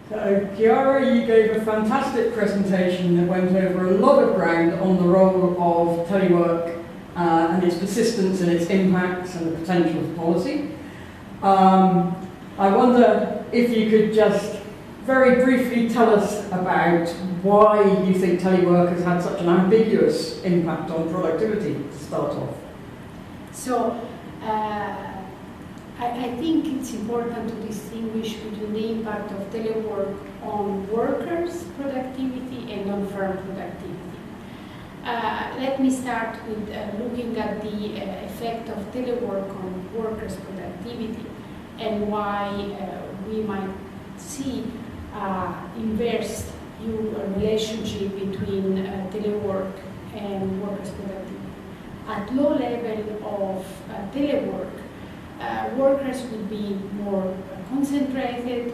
So, Chiara, you gave a fantastic presentation that went over a lot of ground on the role of telework and its persistence and its impacts and the potential of policy. I wonder if you could just very briefly tell us about why you think telework has had such an ambiguous impact on productivity to start off. So, I think it's important to distinguish between the impact of telework on workers' productivity and on firm productivity. Let me start with looking at the effect of telework on workers' productivity and why we might see inverse relationship between telework and workers' productivity. At low level of telework, workers will be more concentrated,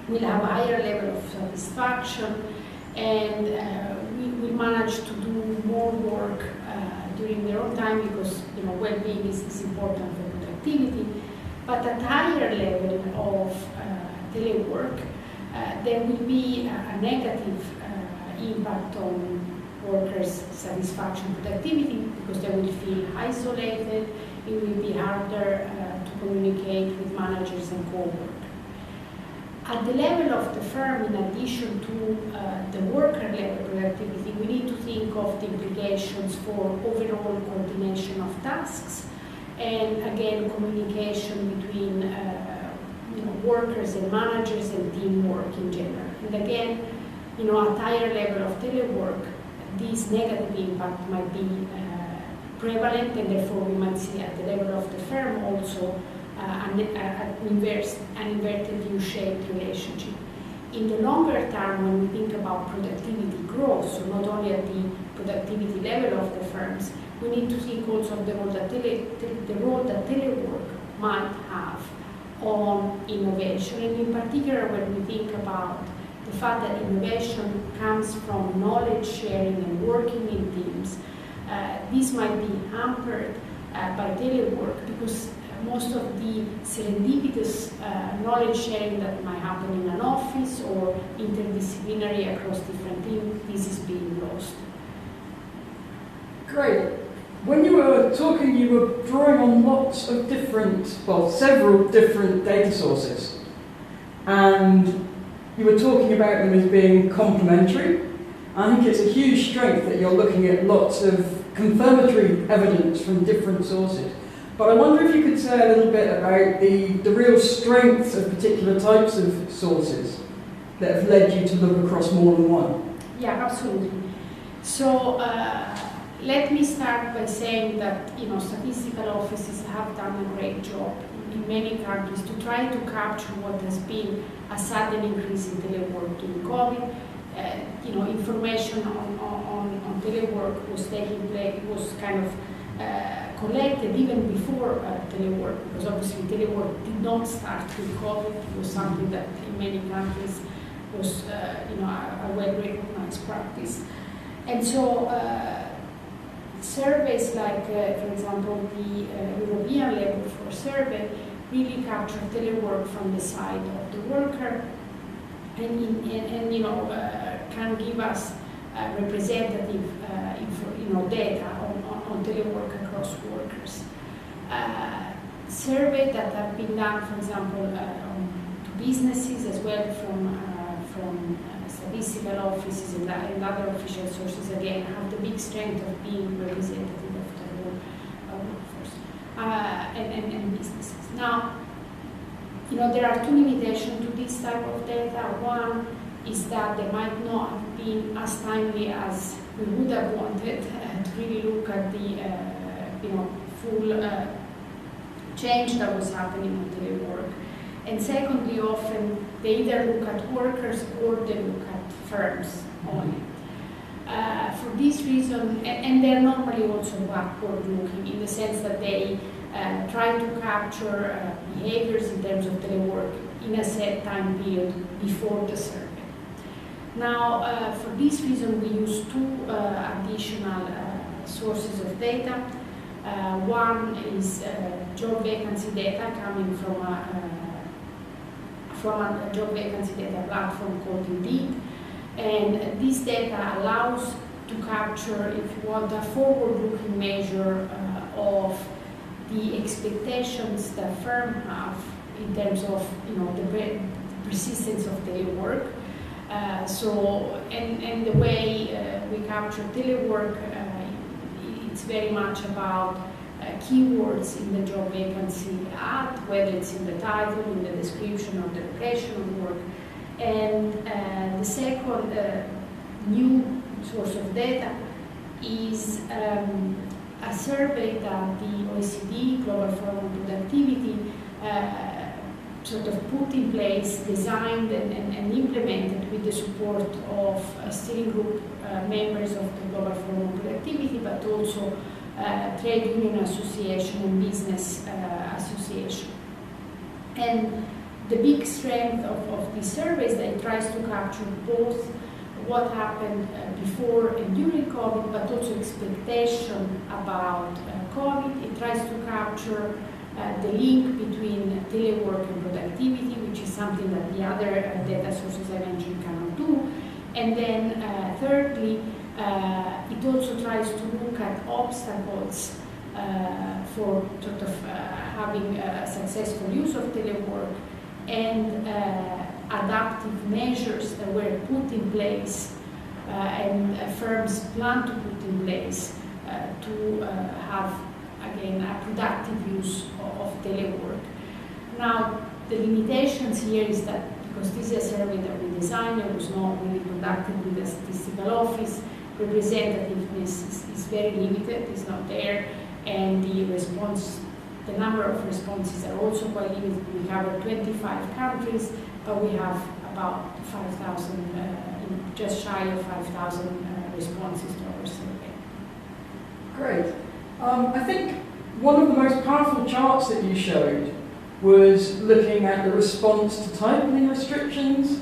will have a higher level of satisfaction, and we will manage to do more work during their own time because well-being is important for productivity. But at higher level of telework, there will be a negative impact on workers' satisfaction, productivity, because they will feel isolated. It will be harder to communicate with managers and co-workers. At the level of the firm, in addition to the worker level productivity, we need to think of the implications for overall coordination of tasks, and again, communication between workers and managers and teamwork in general. And again, at higher level of telework, this negative impact might be prevalent, and therefore we might see at the level of the firm also an inverted U-shaped relationship. In the longer term, when we think about productivity growth, so not only at the productivity level of the firms, we need to think also of the role that telework might have on innovation, and in particular when we think about the fact that innovation comes from knowledge sharing and working in teams. This might be hampered by telework because most of the serendipitous knowledge sharing that might happen in an office or interdisciplinary across different teams, this is being lost. Great. When you were talking, you were drawing on lots of several different data sources. And you were talking about them as being complementary. I think it's a huge strength that you're looking at lots of confirmatory evidence from different sources. But I wonder if you could say a little bit about the real strengths of particular types of sources that have led you to look across more than one. Yeah, absolutely. So let me start by saying that statistical offices have done a great job in many countries to try to capture what has been a sudden increase in telework during COVID. Information on telework was taking place, was kind of collected even before telework, because obviously telework did not start with COVID. It was something that in many countries was a well-recognized practice. And so surveys like, for example, the European Labour Force Survey really capture telework from the side of the worker, and can give us representative data on telework across workers. Surveys that have been done, for example, to businesses as well from statistical offices and other official sources, again, have the big strength of being representative of the whole workforce and businesses. Now, there are two limitations to this type of data. One is that they might not have been as timely as we would have wanted to really look at the full change that was happening on telework. And secondly, often they either look at workers or they look at firms only. For this reason, and they're normally also backward looking in the sense that they try to capture behaviors in terms of telework in a set time period before the survey. Now, for this reason, we use two additional sources of data. One is job vacancy data coming from from a job vacancy data platform called Indeed. And this data allows to capture, if you want, a forward-looking measure of the expectations that firms have in terms of, the persistence of telework. And the way we capture telework, it's very much about keywords in the job vacancy ad, whether it's in the title, in the description, or the location of work. And the second new source of data is a survey that the OECD, Global Forum on Productivity, sort of put in place, designed and implemented with the support of steering group members of the Global Forum on Productivity, but also trade union association and business association. And the big strength of this survey is that it tries to capture both what happened before and during COVID, but also expectation about COVID. It tries to capture the link between telework and productivity, which is something that the other data sources I mentioned cannot do. And then thirdly, it also tries to look at obstacles for sort of having a successful use of telework and adaptive measures that were put in place and firms plan to put in place to have, again, a productive use of telework. Now, the limitations here is that because this is a survey that we designed, it was not really conducted with the statistical office, representativeness is very limited, it's not there, and the number of responses are also quite limited. We cover 25 countries, but we have about 5,000, just shy of 5,000 responses to our survey. Great. I think one of the most powerful charts that you showed was looking at the response to tightening restrictions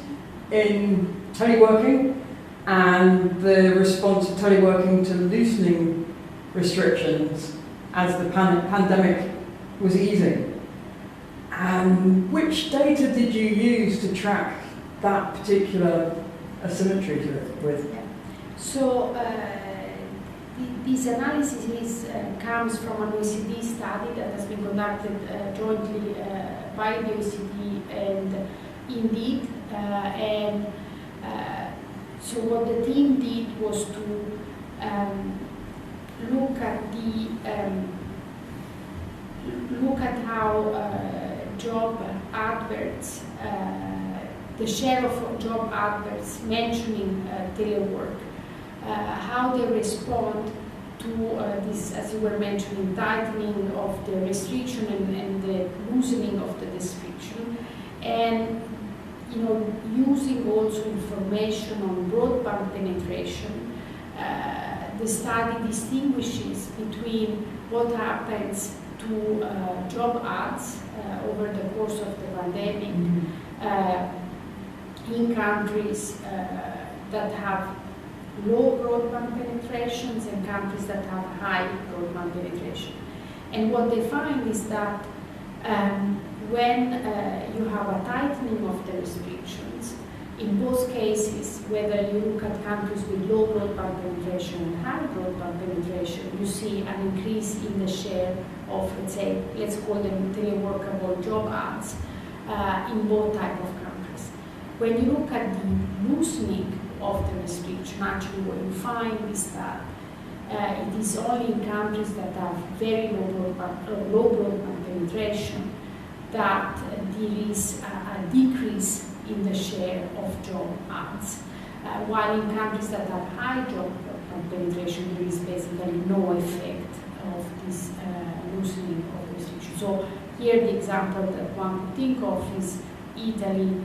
in teleworking and the response to teleworking to loosening restrictions as the pandemic was easing. And which data did you use to track that particular asymmetry with? Yeah. So this analysis comes from an OECD study that has been conducted jointly by the OECD and Indeed. So what the team did was to look at how job adverts, the share of job adverts mentioning telework, how they respond to this, as you were mentioning, tightening of the restriction and the loosening of the restriction, and using also information on broadband penetration. The study distinguishes between what happens to job ads over the course of the pandemic in countries that have low broadband penetrations and countries that have high broadband penetration. And what they find is that when you have a tightening of the restrictions, in both cases, whether you look at countries with low broadband penetration and high broadband penetration, you see an increase in the share of, let's call them teleworkable job ads in both types of countries. When you look at the loosening of the restriction, actually what you find is that it is only in countries that have very low broadband penetration that there is a decrease in the share of job ads, while in countries that have high job penetration there is basically no effect of this loosening of restrictions. So here the example that one could think of is Italy,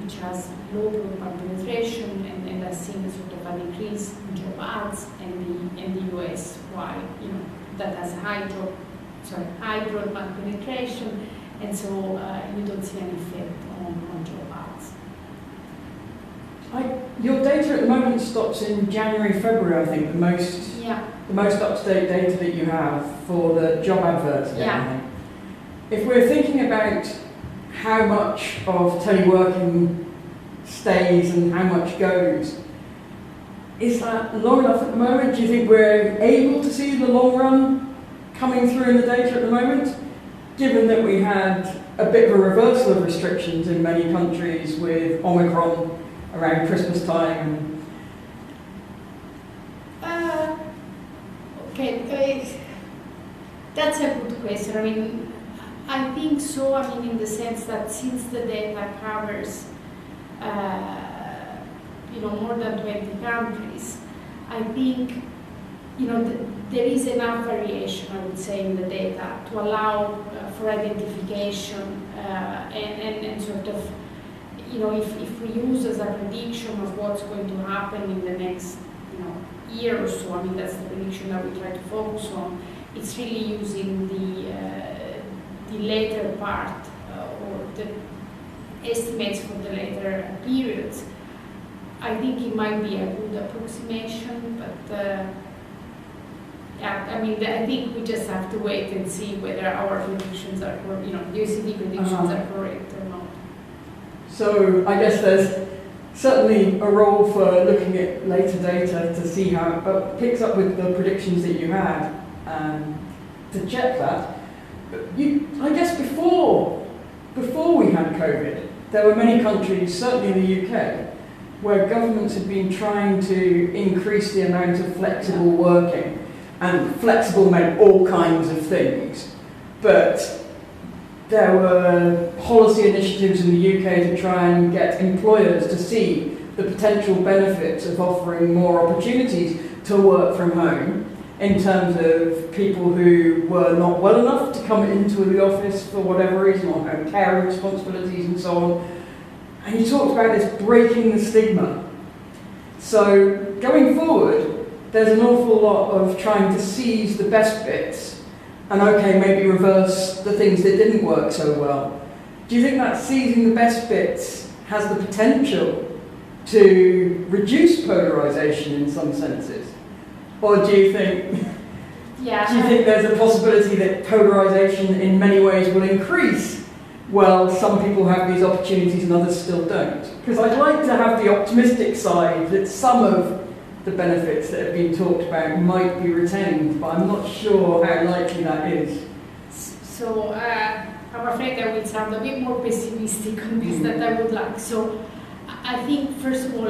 which has low broadband penetration and has seen sort of an increase in job ads, and the US, while that has high broadband penetration, and so you don't see an effect on job ads. Your data at the moment stops in January, February, I think, the most up-to-date data that you have for the job adverts. Yeah. If we're thinking about how much of teleworking stays and how much goes. Is that long enough at the moment? Do you think we're able to see the long run coming through in the data at the moment? Given that we had a bit of a reversal of restrictions in many countries with Omicron around Christmas time. Okay, that's a good question. I mean, I think so. I mean, in the sense that since the data covers, more than 20 countries, I think, there is enough variation, I would say, in the data to allow for identification and sort of, if we use as a prediction of what's going to happen in the next, year or so, I mean, that's the prediction that we try to focus on. It's really using the later part or the estimates for the later periods. I think it might be a good approximation, but I think we just have to wait and see whether our predictions are, OECD predictions are correct or not. So I guess there's certainly a role for looking at later data to see how it picks up with the predictions that you had to check that. But I guess before we had COVID, there were many countries, certainly in the UK, where governments had been trying to increase the amount of flexible working. And flexible meant all kinds of things. But there were policy initiatives in the UK to try and get employers to see the potential benefits of offering more opportunities to work from home in terms of people who were not well enough to come into the office for whatever reason or had care responsibilities and so on. And you talked about this breaking the stigma. So going forward, there's an awful lot of trying to seize the best bits and maybe reverse the things that didn't work so well. Do you think that seizing the best bits has the potential to reduce polarization in some senses? Or do you think there's a possibility that polarization in many ways will increase? Well, some people have these opportunities and others still don't. Because I'd like to have the optimistic side that some of the benefits that have been talked about might be retained, but I'm not sure how likely that is. So I'm afraid I will sound a bit more pessimistic on this than I would like. So I think, first of all,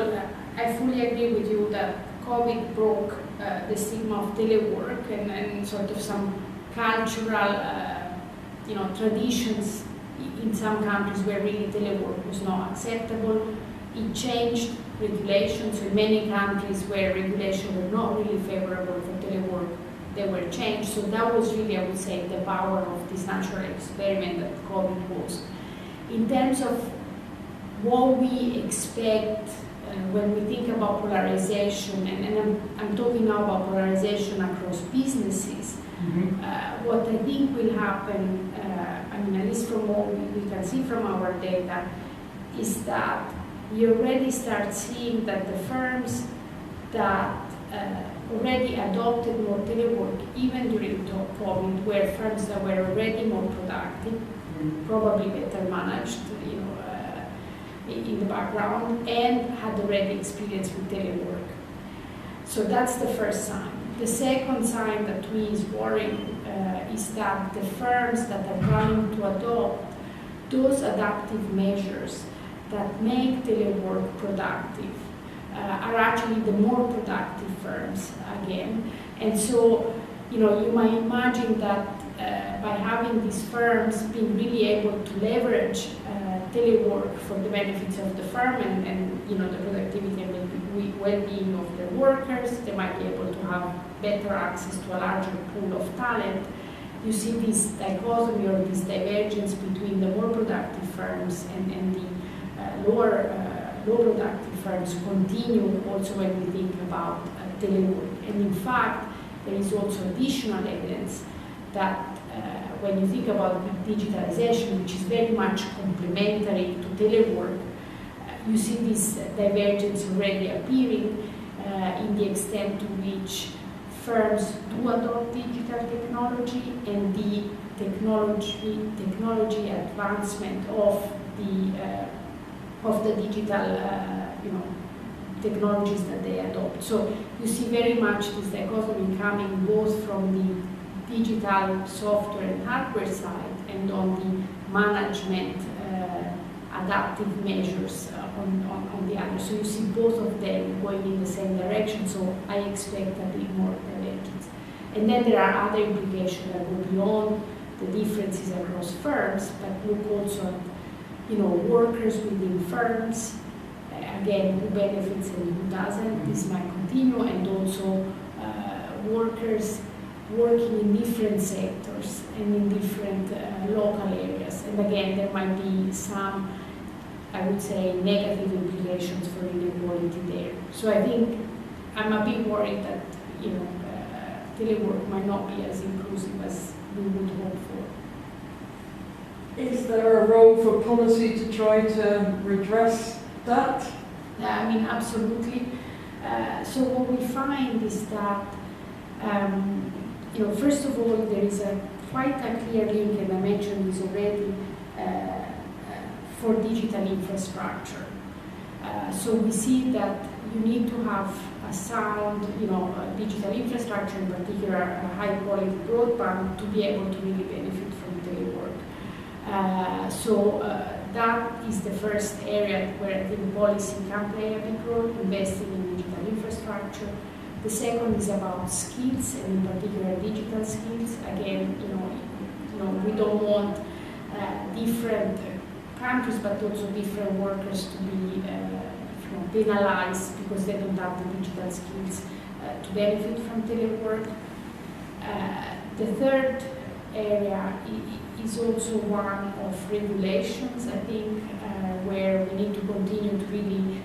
I fully agree with you that COVID broke the stigma of telework and sort of some cultural, traditions in some countries where really telework was not acceptable. It changed regulations in many countries where regulations were not really favorable for telework. They were changed. So that was really, I would say, the power of this natural experiment that COVID was. In terms of what we expect when we think about polarization, and I'm talking now about polarization across businesses, what I think will happen, at least from what we can see from our data, is that we already start seeing that the firms that already adopted more telework, even during COVID, were firms that were already more productive, probably better managed, in the background, and had already experience with telework. So that's the first sign. The second sign that to me is worrying is that the firms that are planning to adopt those adaptive measures that make telework productive are actually the more productive firms again. And so, you might imagine that by having these firms being really able to leverage telework for the benefits of the firm and the productivity and well-being of their workers, they might be able to have better access to a larger pool of talent. You see this dichotomy or this divergence between the more productive firms and the low productive firms continue also when we think about telework. And in fact, there is also additional evidence that when you think about digitalization, which is very much complementary to telework, you see this divergence already appearing in the extent to which firms do adopt digital technology and the technology advancement of the digital technologies that they adopt. So you see very much this dichotomy coming both from the digital software and hardware side and on the management adaptive measures on the other. So you see both of them going in the same direction, so I expect a bit more divergence. And then there are other implications that go beyond the differences across firms, but look also at workers within firms, again, who benefits and who doesn't. This might continue, and also workers working in different sectors and in different local areas. And again, there might be some, I would say, negative implications for inequality there. So I think I'm a bit worried that telework might not be as inclusive as we would hope for. Is there a role for policy to try to redress that? I mean, absolutely. So what we find is that, first of all, there is quite a clear link, and I mentioned this already, for digital infrastructure. So we see that you need to have a sound, digital infrastructure, in particular a high-quality broadband, to be able to really benefit from telework. That is the first area where I think policy can play a big role, investing in digital infrastructure. The second is about skills, and in particular digital skills. Again, we don't want different countries, but also different workers to be penalized because they don't have the digital skills to benefit from telework. The third area is also one of regulations, I think, where we need to continue to really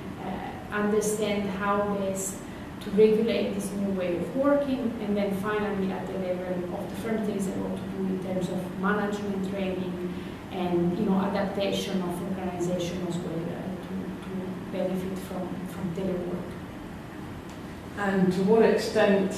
understand how best to regulate this new way of working. And then finally, at the level of the firm, there is a lot to do in terms of management training and adaptation of organization as well to benefit from telework. And to what extent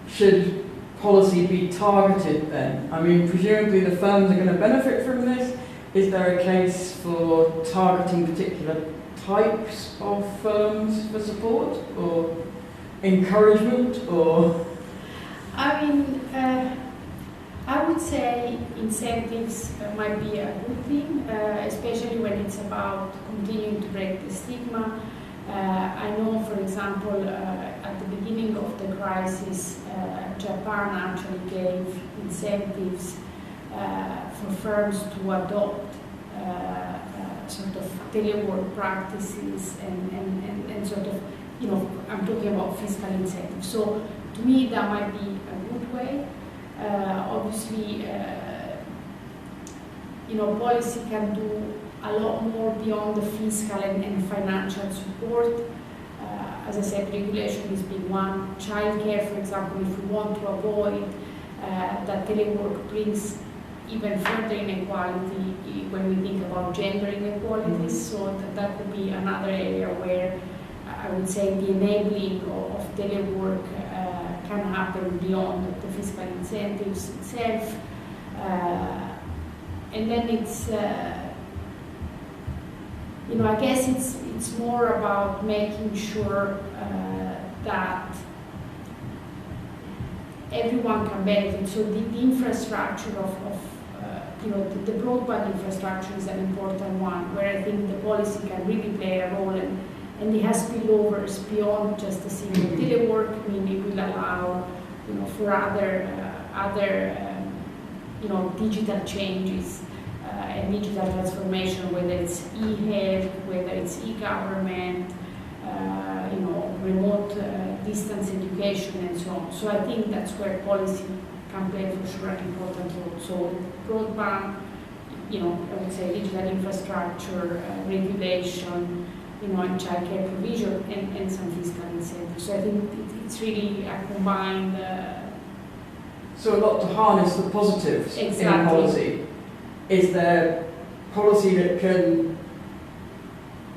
should policy be targeted then? I mean, presumably the firms are going to benefit from this. Is there a case for targeting particular types of firms for support or encouragement, or? I mean, I would say incentives might be a good thing, especially when it's about continuing to break the stigma. I know, for example, at the beginning of the crisis, Japan actually gave incentives for firms to adopt sort of telework practices and sort of, I'm talking about fiscal incentives. So to me, that might be a good way. Obviously, policy can do a lot more beyond the fiscal and financial support. As I said, regulation is big one. Childcare, for example, if we want to avoid that telework brings even further inequality when we think about gender inequalities. So that could be another area where I would say the enabling of telework can happen beyond the fiscal incentives itself. And then it's, I guess it's more about making sure that everyone can benefit. So the infrastructure of the broadband infrastructure is an important one, where I think the policy can really play a role, and it has spillovers beyond just the single telework. I mean, it will allow, for other digital changes and digital transformation, whether it's e-health, whether it's e-government, remote distance education, and so on. So I think that's where policy can play for sure an important role. So broadband, I would say digital infrastructure, regulation, and childcare provision, and some fiscal incentives. So I think it's really a combined. So a lot to harness the positives in policy. Is there policy that can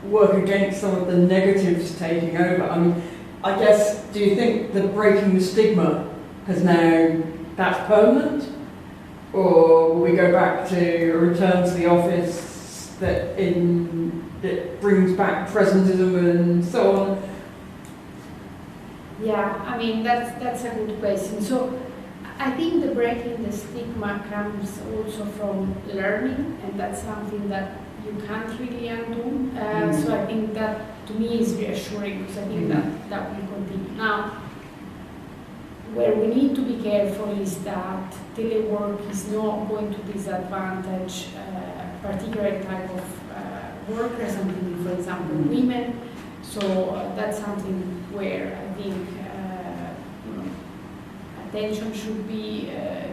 work against some of the negatives taking over? I mean, I guess, do you think that breaking the stigma has now, that's permanent? or will we go back to a return to the office that brings back presentism and so on? Yeah, I mean, that's a good question. So I think the breaking the stigma comes also from learning, and that's something that you can't really undo. So I think that, to me, is reassuring, because I think that will continue. Now, where we need to be careful is that telework is not going to disadvantage particular type of workers, I'm thinking, for example, women. So that's something where I think attention should be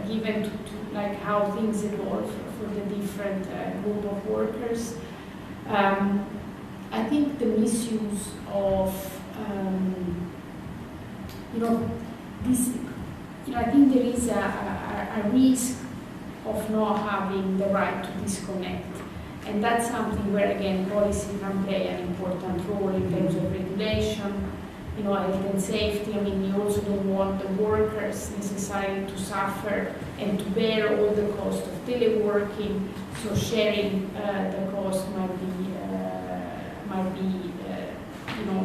given to like how things evolve for the different group of workers. I think the misuse of this, I think there is a risk of not having the right to disconnect. And that's something where, again, policy can play an important role in terms of regulation, health and safety. I mean, you also don't want the workers necessarily to suffer and to bear all the cost of teleworking. So sharing the cost might be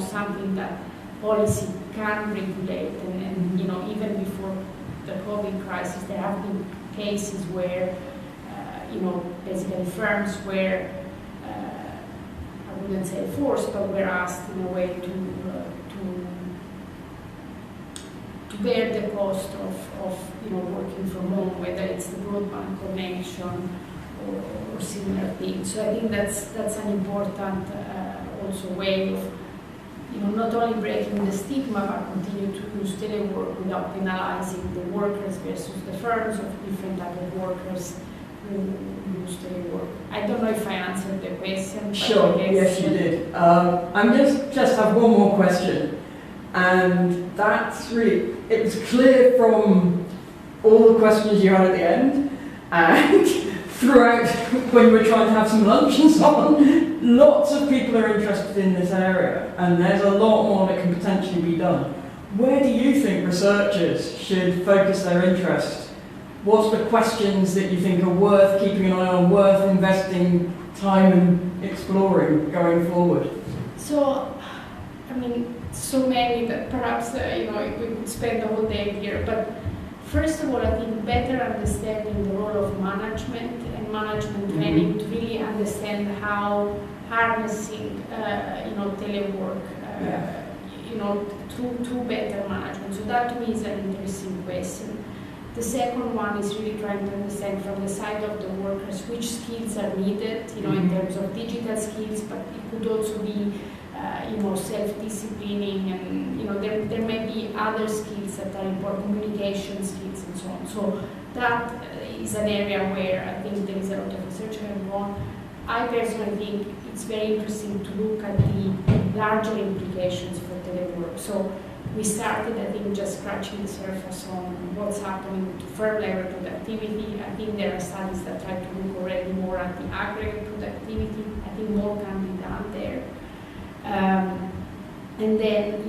something that policy can regulate. And even before the COVID crisis, there have been cases where basically firms were, I wouldn't say forced, but were asked in a way to bear the cost of working from home, whether it's the broadband connection or similar things. So I think that's an important also way of not only breaking the stigma, but continue to use telework without penalizing the workers versus the firms of different type of workers who use telework. I don't know if I answered the question. Sure, yes you did. I'm just have one more question, and that's really, it was clear from all the questions you had at the end, and throughout when we were trying to have some lunch and so on, lots of people are interested in this area, and there's a lot more that can potentially be done. Where do you think researchers should focus their interest? What's the questions that you think are worth keeping an eye on, worth investing time in exploring going forward? So, I mean, so many that perhaps we could spend the whole day here. But first of all, I think better understanding the role of management and management training to really understand how harnessing telework through better management. So that to me is an interesting question. The second one is really trying to understand from the side of the workers which skills are needed, in terms of digital skills, but it could also be, self-disciplining, and there may be other skills that are important, communication skills and so on. So that is an area where I think there is a lot of research going on. I personally think it's very interesting to look at the larger implications for telework. So we started, I think, just scratching the surface on what's happening to firm level productivity. I think there are studies that try to look already more at the aggregate productivity. I think more can be done there. And then,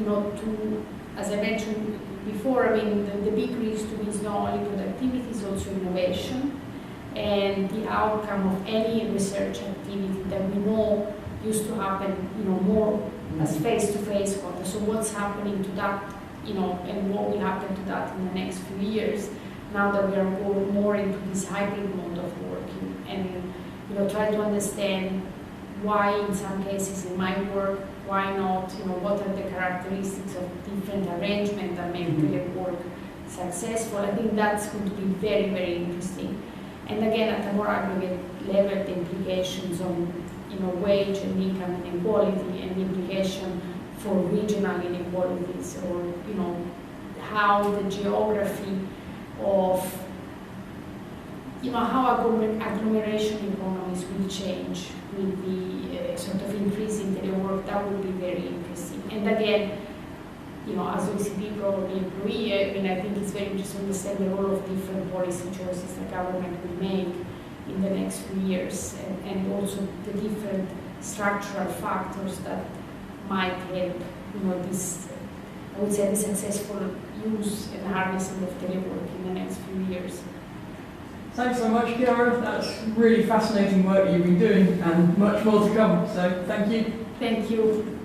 as I mentioned before, I mean, the big risk to me is not only productivity, it's also innovation. And the outcome of any research activity that we know used to happen, more as face-to-face contact. So what's happening to that, and what will happen to that in the next few years, now that we are going more into this hybrid mode of working, and try to understand why in some cases it might work, why not, what are the characteristics of different arrangements that make telework successful. I think that's going to be very, very interesting. And again, at a more aggregate level, the implications on wage and income inequality, and the implication for regional inequalities, or how the geography of how agglomeration economies will change with the sort of increase in telework. That would be very interesting. And again, as OECD probably employee, I think it's very interesting to understand the role of different policy choices the government will make in the next few years, and also the different structural factors that might help, this, I would say, the successful use and harnessing of telework in the next few years. Thanks so much, Chiara. That's really fascinating work you've been doing and much more to come. So thank you. Thank you.